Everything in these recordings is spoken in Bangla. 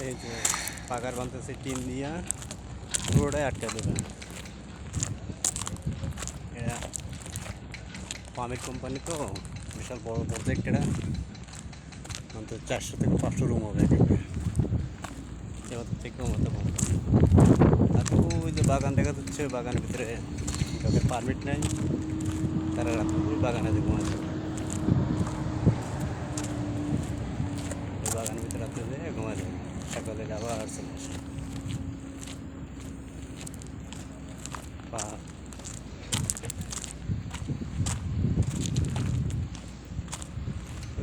এই যে পাকার বানতেছে টিন দিয়া পুরোটাই আটকা দেবে। এরা পামির কোম্পানি তো বিশাল বড় প্রজেক্ট, এটা অন্তত 400 থেকে 500 রুম হবে এবার থেকেও মতো বড়। আর ওই যে বাগান দেখা যাচ্ছে, বাগানের ভিতরে যাদের পারমিট নেই তারা রাত্রে ওই বাগানে যে ঘুমাচ্ছে, ওই বাগানের ভিতরে রাত্রে যেয়ে ঘুমা যায়, সকালে আবার চলে আসে।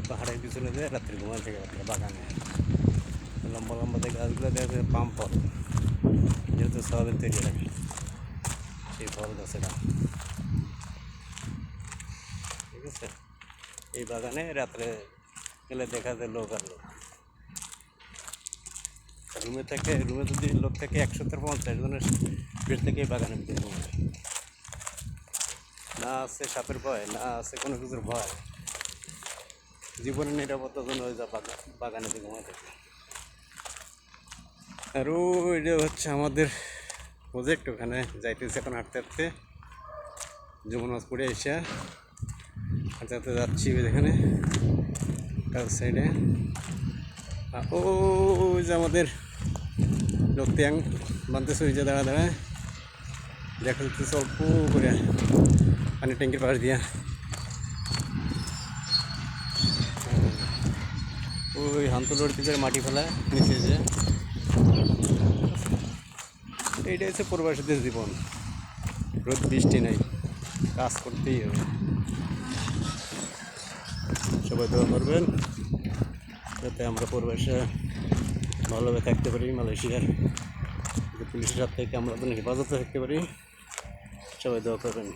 পাহাড়ের পিছনে যেয়ে রাত্রে ঘুমা থেকে রাত্রে বাগানে লম্বা লম্বা যে গাছগুলো দেখা যায় পাম ফল, যেহেতু সয়াবিন তৈরি হয় সেই ফল গাছেরা, ঠিক আছে। এই বাগানে রাত্রে গেলে দেখা যায় লোক আর লোক। রুমে যদি লোক থাকে 150 জনের ভিড় থেকে এই বাগানের ভিতরে ঘুমায়। না আছে সাপের ভয়, না আছে কোনো কিছুর ভয়, জীবনের নিরাপত্তার জন্য ওই যা বাগানে ঘুমায় থাকে। আর ওইটা হচ্ছে আমাদের প্রজেক্ট, ওখানে যাইতেছে এখন হাঁটতে হাঁটতে যমুনা পড়ে এসে হাঁটতে হাঁটতে যাচ্ছি এখানে সাইডে। ওই যে আমাদের লোকত্যাং বানতেছে, ওই যে দাঁড়া দাঁড়ায় দেখা যাচ্ছে অল্প করে পানির ট্যাঙ্কির পাশ দিয়া। ওই হান্তলোর দিকে মাটি ফেলা নিচে যে, এইটা হচ্ছে প্রবাসীদের জীবন, রোদ বৃষ্টি নেই, কাজ করতেই হবে। সবাই দোয়া করবেন যাতে আমরা প্রবাসে ভালোভাবে থাকতে পারি, মালয়েশিয়ার পুলিশের হাত থেকে আমরা হেফাজতে থাকতে পারি। সবাই দোয়া করবেন।